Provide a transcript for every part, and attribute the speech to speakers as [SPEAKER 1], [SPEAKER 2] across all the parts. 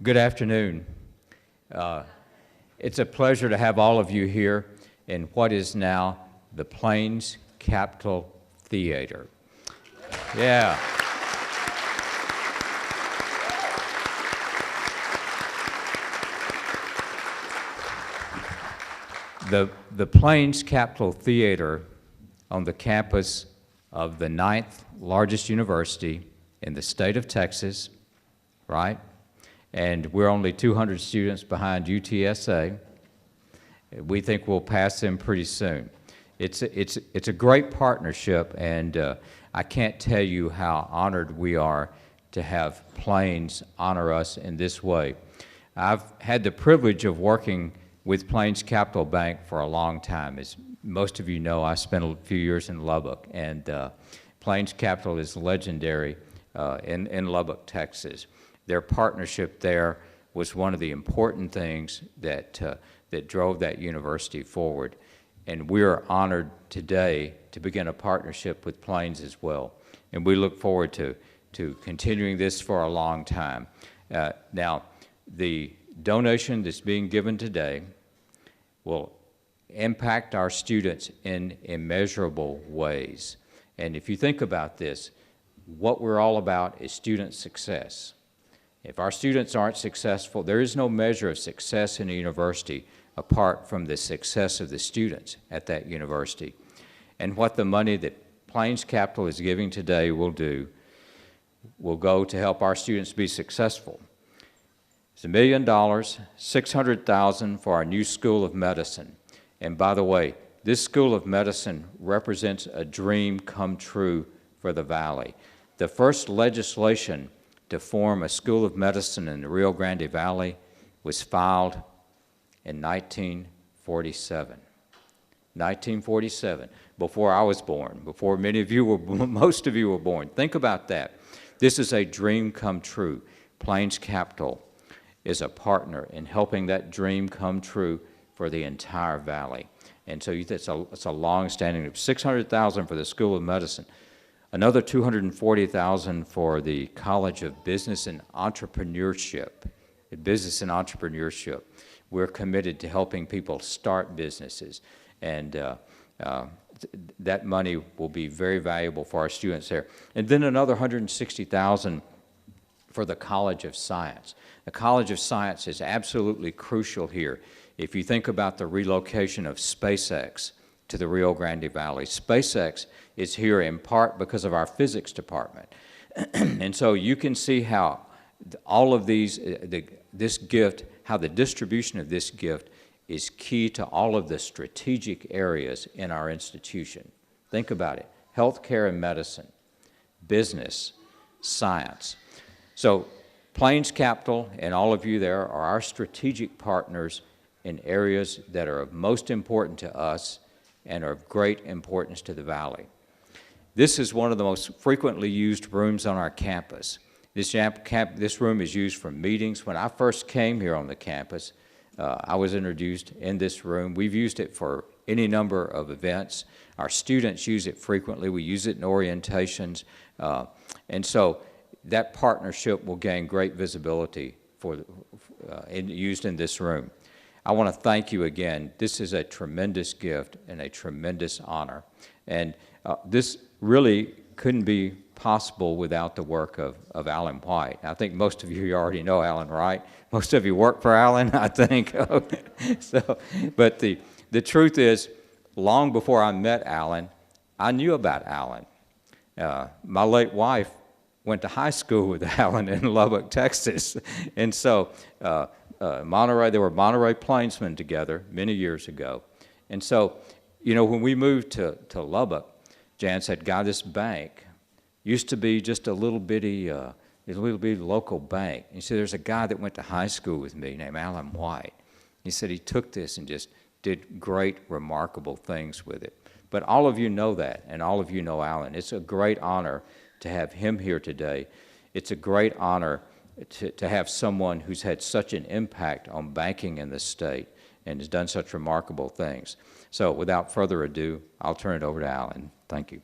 [SPEAKER 1] Good afternoon. It's a pleasure to have all of you here in what is now the Plains Capitol Theater. Yeah. The Plains Capitol Theater on the campus of the 9th largest university in the state of Texas, right? And we're only 200 students behind UTSA. We think we'll pass them pretty soon. It's a great partnership, and I can't tell you how honored we are to have Plains honor us in this way. I've had the privilege of working with Plains Capital Bank for a long time. As most of you know, I spent a few years in Lubbock, and Plains Capital is legendary in Lubbock, Texas. Their partnership there was one of the important things that drove that university forward. And we are honored today to begin a partnership with Plains as well. And we look forward to continuing this for a long time. Now, the donation that's being given today will impact our students in immeasurable ways. And if you think about this, what we're all about is student success. If our students aren't successful, there is no measure of success in a university apart from the success of the students at that university. And what the money that Plains Capital is giving today will do will go to help our students be successful. It's $1 million, $600,000 for our new School of Medicine. And by the way, this School of Medicine represents a dream come true for the Valley. The first legislation to form a School of Medicine in the Rio Grande Valley was filed in 1947. 1947, before I was born, before many of you were, most of you were born. Think about that. This is a dream come true. Plains Capital is a partner in helping that dream come true for the entire Valley. And so it's a long-standing, $600,000 for the School of Medicine. Another $240,000 for the College of Business and Entrepreneurship. We're committed to helping people start businesses, and that money will be very valuable for our students there. And then another $160,000 for the College of Science. The College of Science is absolutely crucial here. If you think about the relocation of SpaceX to the Rio Grande Valley, SpaceX is here in part because of our physics department. And so you can see how all of these, this gift, how the distribution of this gift is key to all of the strategic areas in our institution. Think about it: healthcare and medicine, business, science. So Plains Capital and all of you there are our strategic partners in areas that are of most important to us and are of great importance to the Valley. This is one of the most frequently used rooms on our campus. This room is used for meetings. When I first came here on the campus, I was introduced in this room. We've used it for any number of events. Our students use it frequently. We use it in orientations. And so that partnership will gain great visibility used in this room. I want to thank you again. This is a tremendous gift and a tremendous honor. And this really couldn't be possible without the work of Alan White. I think most of you already know Alan, right? Most of you work for Alan, I think. But the truth is, long before I met Alan, I knew about Alan. My late wife went to high school with Alan in Lubbock, Texas. And so Monterey, they were Monterey Plainsmen together many years ago. And so, you know, when we moved to Lubbock, Jan said, God, this bank used to be just a little bitty local bank. And he said, there's a guy that went to high school with me named Alan White. He said he took this and just did great, remarkable things with it. But all of you know that, and all of you know Alan. It's a great honor to have him here today. It's a great honor to have someone who's had such an impact on banking in the state and has done such remarkable things. So without further ado, I'll turn it over to Alan. Thank you.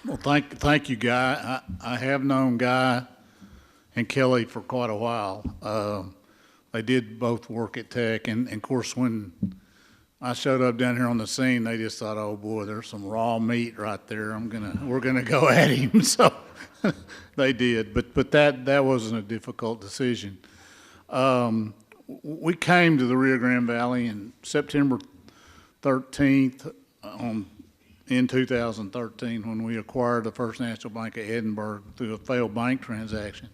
[SPEAKER 2] Well, thank you, Guy. I have known Guy and Kelly for quite a while. They did both work at Tech, and of course, when I showed up down here on the scene, they just thought, "Oh boy, there's some raw meat right there. We're gonna go at him." So they did, but that wasn't a difficult decision. We came to the Rio Grande Valley in September 13th in 2013 when we acquired the First National Bank of Edinburgh through a failed bank transaction.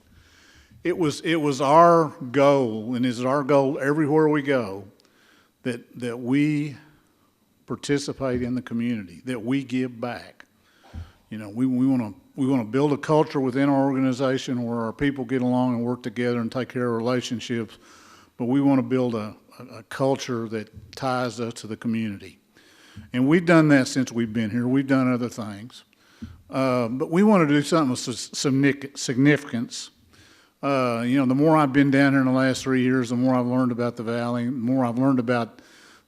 [SPEAKER 2] It was our goal, and is our goal everywhere we go, that we participate in the community, that we give back. You know, we want to build a culture within our organization where our people get along and work together and take care of relationships, but we want to build a culture that ties us to the community. And we've done that since we've been here. We've done other things. But we want to do something of significance. You know, the more I've been down here in the last 3 years, the more I've learned about the Valley, the more I've learned about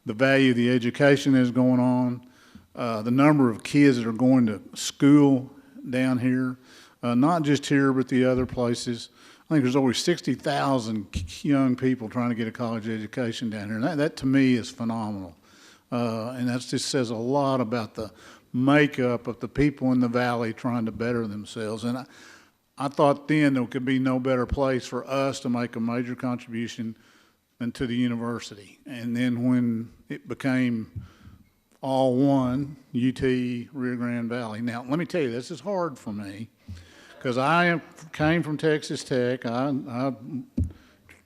[SPEAKER 2] the value of the education that's going on, the number of kids that are going to school down here, not just here, but the other places. I think there's over 60,000 young people trying to get a college education down here. And that to me is phenomenal. And that just says a lot about the makeup of the people in the Valley trying to better themselves. And I thought then there could be no better place for us to make a major contribution than to the university. And then when it became all one, UT Rio Grande Valley. Now, let me tell you, this is hard for me because I came from Texas Tech. I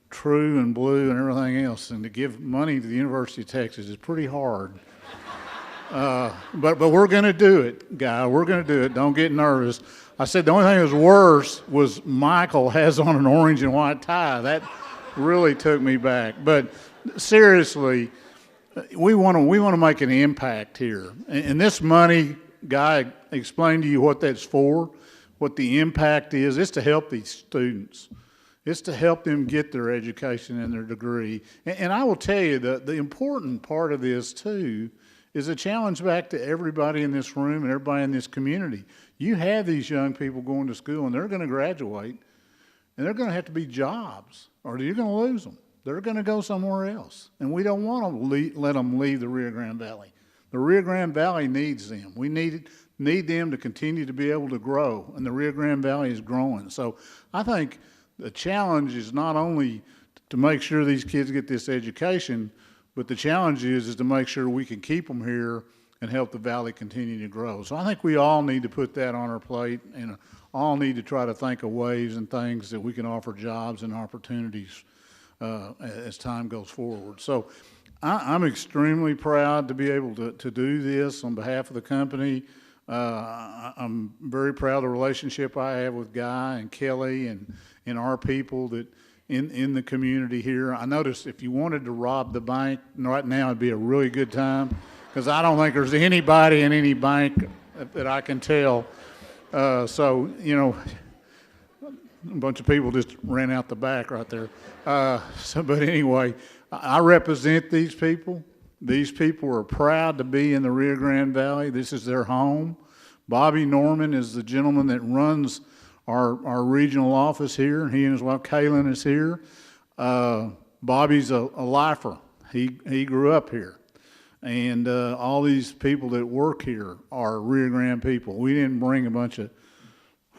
[SPEAKER 2] true and blue and everything else, and to give money to the University of Texas is pretty hard. But we're going to do it, Guy. We're going to do it. Don't get nervous. I said the only thing that was worse was Michael has on an orange and white tie. That really took me back. But seriously, we want to make an impact here. And this money, Guy explained to you what that's for, what the impact is. It's to help these students. It's to help them get their education and their degree. And I will tell you that the important part of this, too, is a challenge back to everybody in this room and everybody in this community. You have these young people going to school, and they're going to graduate, and they're going to have to be jobs, or you're going to lose them. They're going to go somewhere else. And we don't want to let them leave the Rio Grande Valley. The Rio Grande Valley needs them. We need them to continue to be able to grow, and the Rio Grande Valley is growing. So I think the challenge is not only to make sure these kids get this education, but the challenge is to make sure we can keep them here and help the Valley continue to grow. So I think we all need to put that on our plate, and all need to try to think of ways and things that we can offer jobs and opportunities as time goes forward. So I'm extremely proud to be able to do this on behalf of the company. I'm very proud of the relationship I have with Guy and Kelly and our people that in the community here. I noticed if you wanted to rob the bank right now, it'd be a really good time, because I don't think there's anybody in any bank that I can tell. So, you know, a bunch of people just ran out the back right there. But anyway, I represent these people. These people are proud to be in the Rio Grande Valley. This is their home. Bobby Norman is the gentleman that runs our regional office here. He and his wife Kaylin is here. Bobby's a lifer. He grew up here. And all these people that work here are Rio Grande people. We didn't bring a bunch of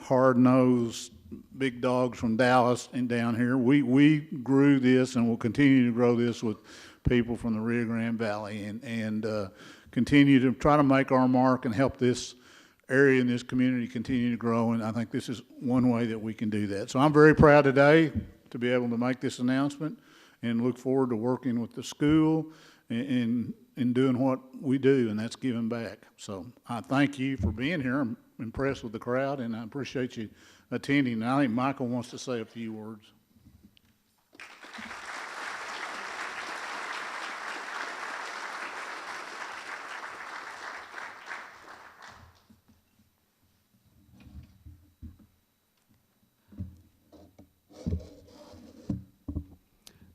[SPEAKER 2] hard-nosed big dogs from Dallas and down here. We grew this and will continue to grow this with people from the Rio Grande Valley and continue to try to make our mark and help this area and this community continue to grow. And I think this is one way that we can do that. So I'm very proud today to be able to make this announcement and look forward to working with the school and doing what we do, and that's giving back. So I thank you for being here. I'm impressed with the crowd, and I appreciate you attending. And I think Michael wants to say a few words.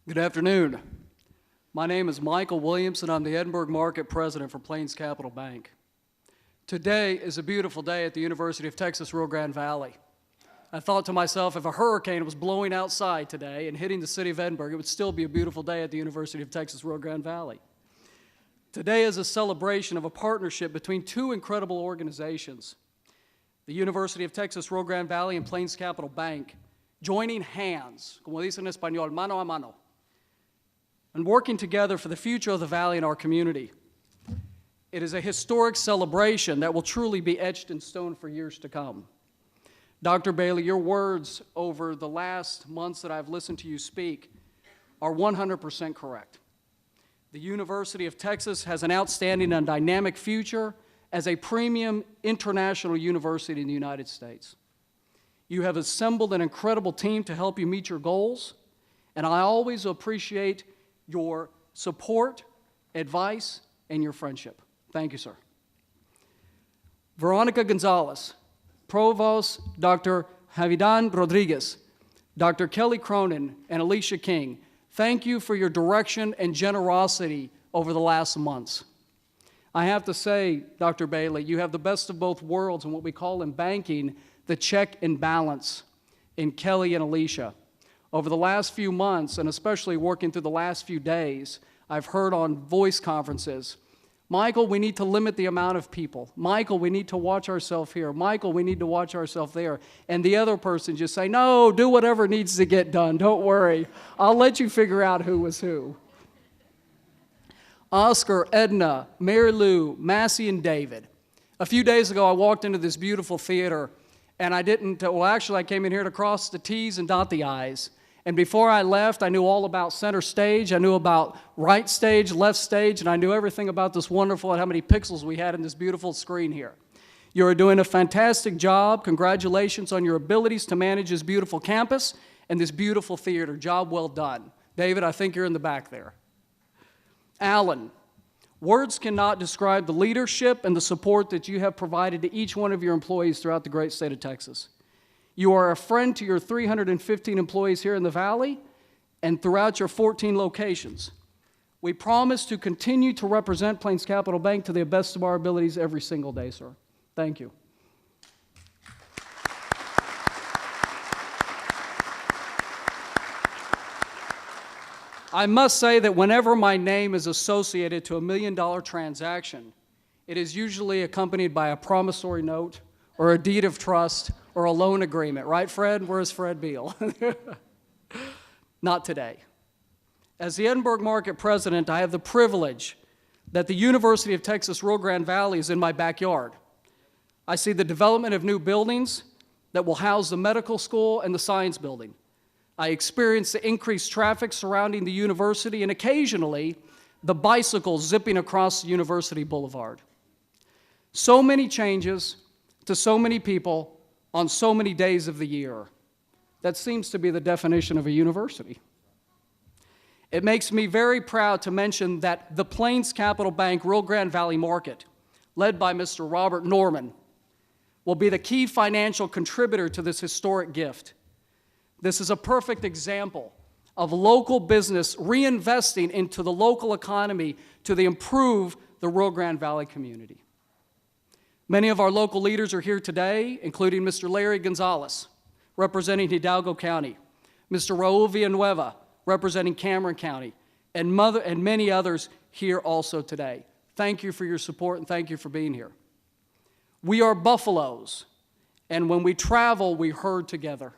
[SPEAKER 3] Good afternoon. My name is Michael Williamson. I'm the Edinburgh Market President for Plains Capital Bank. Today is a beautiful day at the University of Texas Rio Grande Valley. I thought to myself, if a hurricane was blowing outside today and hitting the city of Edinburgh, it would still be a beautiful day at the University of Texas Rio Grande Valley. Today is a celebration of a partnership between two incredible organizations, the University of Texas Rio Grande Valley and Plains Capital Bank, joining hands, como dicen en español, mano a mano, and working together for the future of the valley and our community. It is a historic celebration that will truly be etched in stone for years to come. Dr. Bailey, your words over the last months that I've listened to you speak are 100% correct. The University of Texas has an outstanding and dynamic future as a premium international university in the United States. You have assembled an incredible team to help you meet your goals, and I always appreciate your support, advice, and your friendship. Thank you, sir. Veronica Gonzalez, Provost Dr. Javidan Rodriguez, Dr. Kelly Cronin, and Alicia King, thank you for your direction and generosity over the last months. I have to say, Dr. Bailey, you have the best of both worlds in what we call in banking the check and balance in Kelly and Alicia. Over the last few months, and especially working through the last few days, I've heard on voice conferences, Michael, we need to limit the amount of people. Michael, we need to watch ourselves here. Michael, we need to watch ourselves there. And the other person just say, no, do whatever needs to get done. Don't worry. I'll let you figure out who was who. Oscar, Edna, Mary Lou, Massey, and David. A few days ago, I walked into this beautiful theater, and I came in here to cross the T's and dot the I's. And before I left, I knew all about center stage, I knew about right stage, left stage, and I knew everything about this wonderful and how many pixels we had in this beautiful screen here. You are doing a fantastic job. Congratulations on your abilities to manage this beautiful campus and this beautiful theater. Job well done. David, I think you're in the back there. Alan, words cannot describe the leadership and the support that you have provided to each one of your employees throughout the great state of Texas. You are a friend to your 315 employees here in the Valley and throughout your 14 locations. We promise to continue to represent Plains Capital Bank to the best of our abilities every single day, sir. Thank you. I must say that whenever my name is associated to a $1 million transaction, it is usually accompanied by a promissory note or a deed of trust or a loan agreement. Right, Fred? Where's Fred Beal? Not today. As the Edinburgh Market President, I have the privilege that the University of Texas Rio Grande Valley is in my backyard. I see the development of new buildings that will house the medical school and the science building. I experience the increased traffic surrounding the university and occasionally the bicycles zipping across the University Boulevard. So many changes to so many people on so many days of the year. That seems to be the definition of a university. It makes me very proud to mention that the Plains Capital Bank Rio Grande Valley Market, led by Mr. Robert Norman, will be the key financial contributor to this historic gift. This is a perfect example of local business reinvesting into the local economy to improve the Rio Grande Valley community. Many of our local leaders are here today, including Mr. Larry Gonzalez, representing Hidalgo County, Mr. Raul Villanueva, representing Cameron County, and many others here also today. Thank you for your support and thank you for being here. We are buffaloes, and when we travel, we herd together.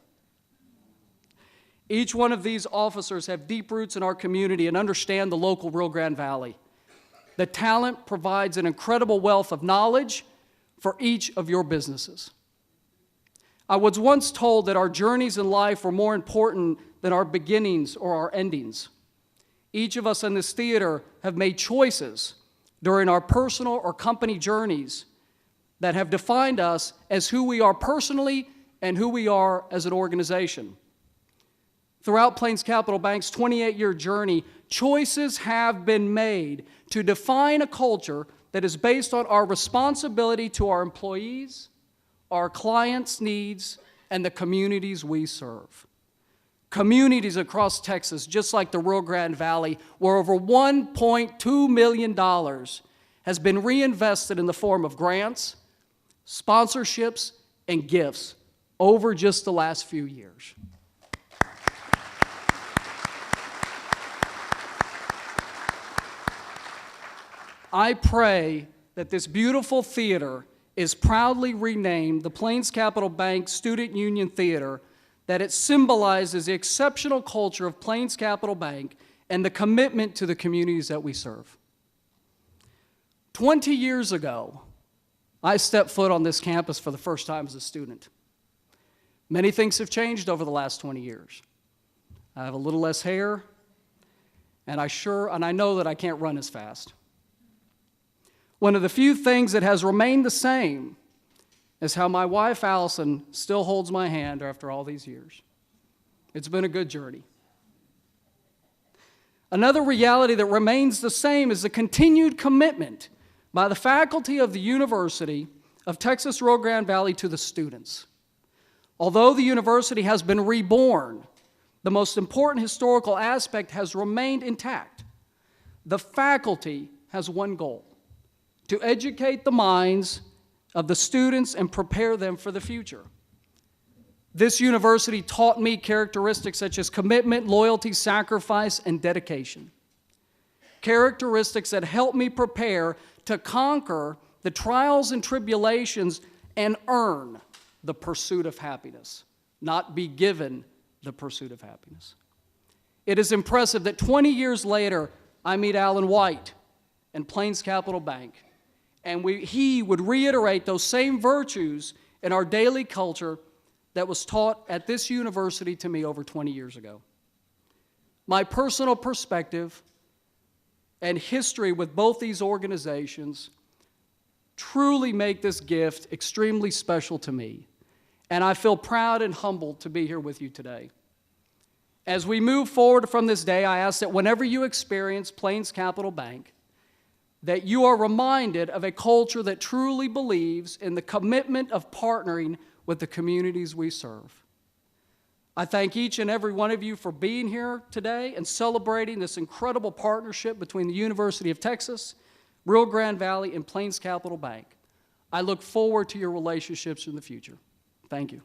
[SPEAKER 3] Each one of these officers have deep roots in our community and understand the local Rio Grande Valley. The talent provides an incredible wealth of knowledge for each of your businesses. I was once told that our journeys in life are more important than our beginnings or our endings. Each of us in this theater have made choices during our personal or company journeys that have defined us as who we are personally and who we are as an organization. Throughout Plains Capital Bank's 28-year journey, choices have been made to define a culture that is based on our responsibility to our employees, our clients' needs, and the communities we serve. Communities across Texas, just like the Rio Grande Valley, where over $1.2 million has been reinvested in the form of grants, sponsorships, and gifts over just the last few years. I pray that this beautiful theater is proudly renamed the Plains Capital Bank Student Union Theater, that it symbolizes the exceptional culture of Plains Capital Bank and the commitment to the communities that we serve. 20 years ago, I stepped foot on this campus for the first time as a student. Many things have changed over the last 20 years. I have a little less hair, and I know that I can't run as fast. One of the few things that has remained the same is how my wife, Allison, still holds my hand after all these years. It's been a good journey. Another reality that remains the same is the continued commitment by the faculty of the University of Texas Rio Grande Valley to the students. Although the university has been reborn, the most important historical aspect has remained intact. The faculty has one goal: to educate the minds of the students and prepare them for the future. This university taught me characteristics such as commitment, loyalty, sacrifice, and dedication. Characteristics that helped me prepare to conquer the trials and tribulations and earn the pursuit of happiness, not be given the pursuit of happiness. It is impressive that 20 years later, I meet Alan White in Plains Capital Bank, and he would reiterate those same virtues in our daily culture that was taught at this university to me over 20 years ago. My personal perspective and history with both these organizations truly make this gift extremely special to me, and I feel proud and humbled to be here with you today. As we move forward from this day, I ask that whenever you experience Plains Capital Bank, that you are reminded of a culture that truly believes in the commitment of partnering with the communities we serve. I thank each and every one of you for being here today and celebrating this incredible partnership between the University of Texas, Rio Grande Valley, and Plains Capital Bank. I look forward to your relationships in the future. Thank you.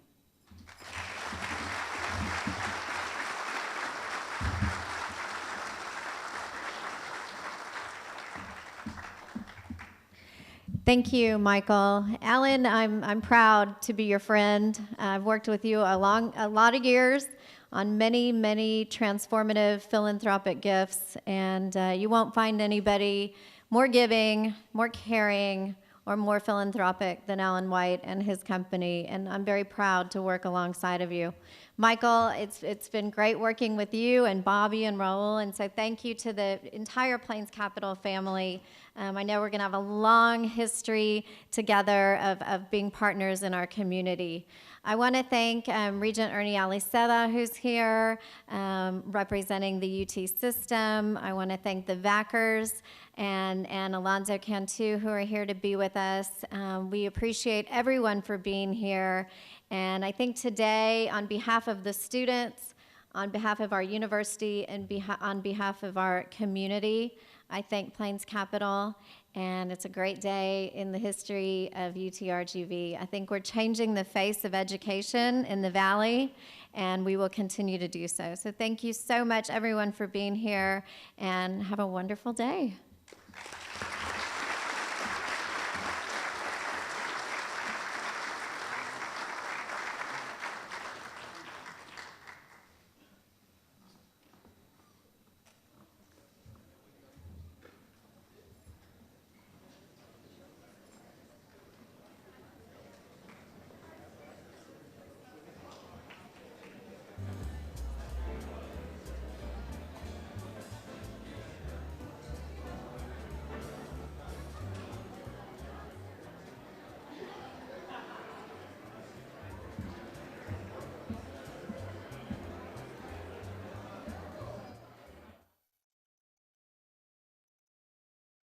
[SPEAKER 4] Thank you, Michael. Alan, I'm proud to be your friend. I've worked with you a lot of years on many transformative philanthropic gifts, and you won't find anybody more giving, more caring, or more philanthropic than Alan White and his company, and I'm very proud to work alongside of you. Michael, it's been great working with you and Bobby and Raul, and so thank you to the entire Plains Capital family. I know we're going to have a long history together of being partners in our community. I want to thank Regent Ernie Aliceta, who's here, representing the UT system. I want to thank the VACers and Alonzo Cantu, who are here to be with us. We appreciate everyone for being here. And I think today, on behalf of the students, on behalf of our university, and on behalf of our community, I thank Plains Capital, and it's a great day in the history of UTRGV. I think we're changing the face of education in the Valley, and we will continue to do so. So thank you so much, everyone, for being here, and have a wonderful day.